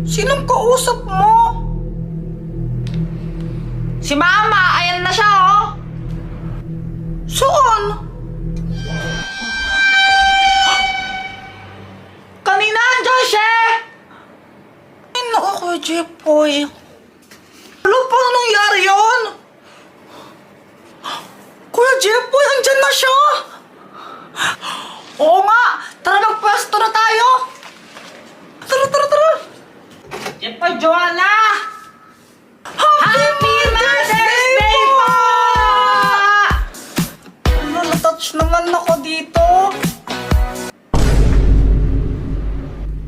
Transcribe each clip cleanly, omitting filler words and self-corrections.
Sinong kausap mo? Si Mama, ayan na siya, oh. Saan? Kanina, andyan siya. Ay, naku, Jepoy. Ano pa nangyari yun? Kuya Jepoy, andyan na siya! Oo nga, tara magpwesto na tayo. Tara! Jepoy, Joanna! Happy Mother's Day po! Ano, natouch naman ako dito.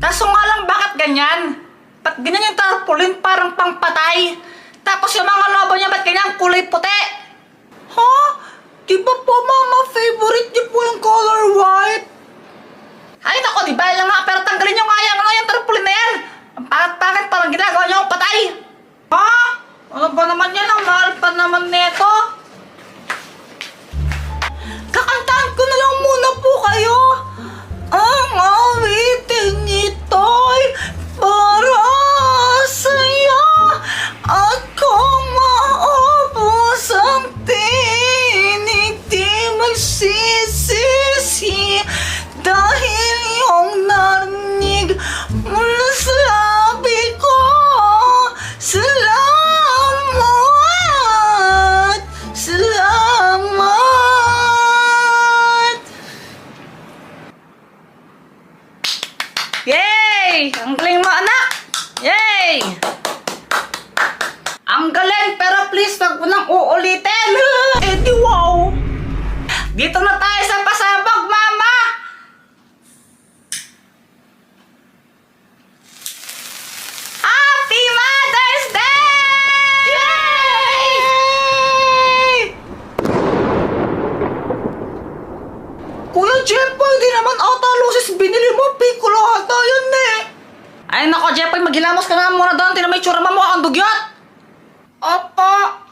Kaso nga lang, bakit ganyan? Ba't ganyan yung tarpaulin parang pangpatay? Tapos yung mga lobo niya, ba't ganyan kulay puti? Ha? Di ba po, Mama, favorite niyo po yung color white? Ay, nako, di ba lang nga, pero tanggalin nyo nga yung tarpaulin na yan. Ang pangit-pangit, parang ginagawa nyo akong patay. Ha? Ano ba naman yan? Ang mahal pa naman neto. Kakantahan ko na lang muna po kayo. Ang awitin nito'y para sa'yo at kung maubos ang tinig di magsisisi dahil yung narinig mula sa labi ko. Salamat! Yay! Ang galing mo, anak! Yay! Ang galing, pero please, wag mo nang uulitin. Eh di wow! Dito na tayo sa pasabog, Mama! Happy Mother's Day! Yay! Kuya Jepoy, di naman ata lusis binili mo. Piccolo ata yun eh. Ay nako, Jepoy, maghilamos ka na muna doon. Tinan mo yung tsura mo, mukhang dugyot. Apa?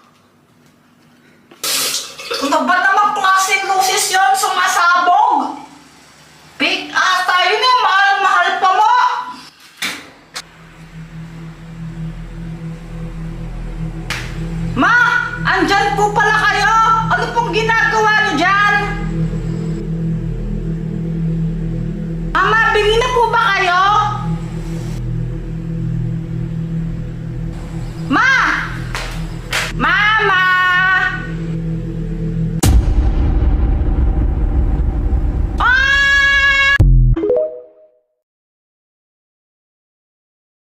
Ano ba namang klaseng lusis yun? Sumasabog? Big ata yun eh. Mahal-mahal pa mo. Ma, andyan po pala kayo.